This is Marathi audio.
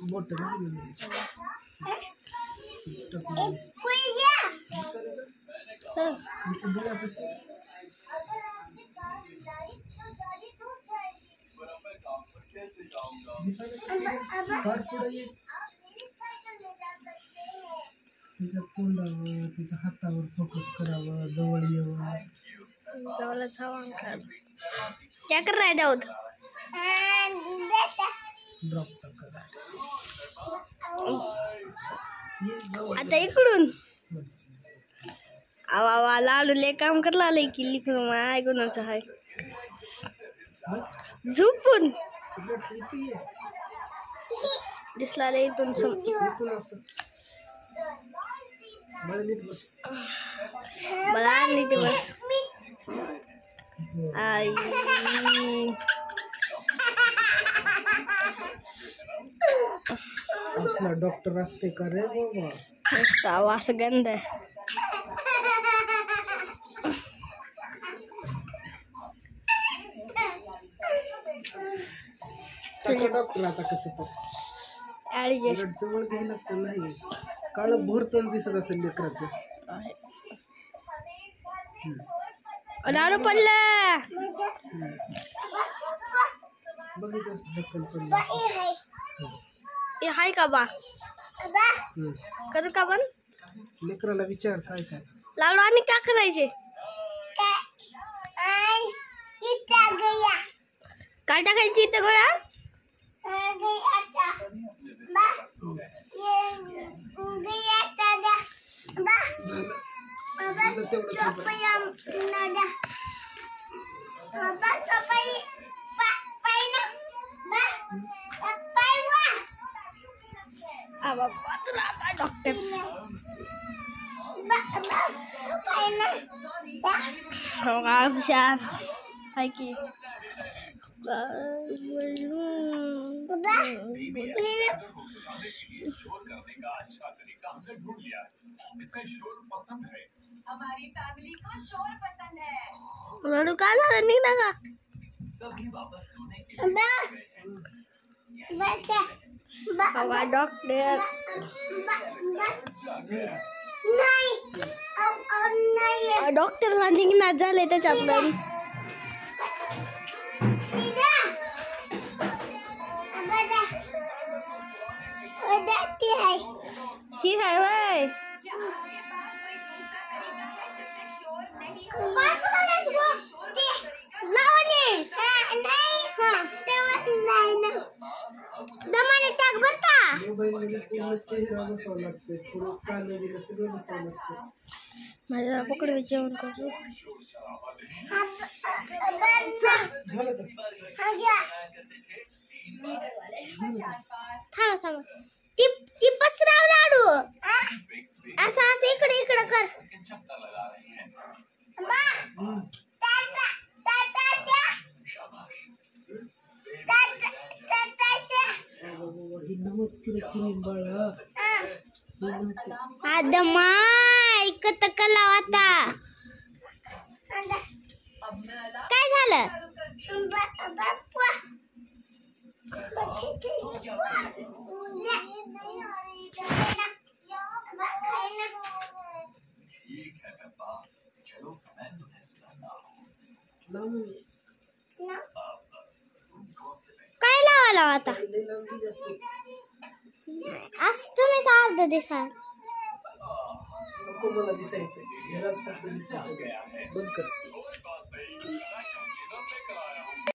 बोट तिच्या तोंडावर तिच्या हातावर फोकस करावं, जवळ यावं, जवळच हवा क्या कर रहा है दाऊद? ड्रॉप टाका आता इकडून आवा लाडूले काम करला आलंय की लिखून माय गुणाचं आहे झोपून दिसला लय इथून मला नीट बस आई असला डॉक्टर असते का रे बाबा? वास गंध आहे डॉक्टर आता कसं जवळ घ्यायला असतं नाही काळ भोर तोंड दिसत असेल लेकराचं लाडू पडलं बघितलं हाय का बा करू का पण लेकराला विचार काय काय लाडू आणि काय करायचे काय टाकायची इथं गोळा डॉक्टर हुशार हाय की लाडू काय झालं निघ ना का डॉक्टर डॉक्टरला निघणार झाले त्याच्यातलं ही आहे वय माझ्या पकड जेवण करतो ती पसराव लाडू असं असं इकडे इकडे कर ऐकत कला आता काय झालं काय लावायला आता असं तुम्ही अर्ध दिसाल नको मला दिसायचं बंद कर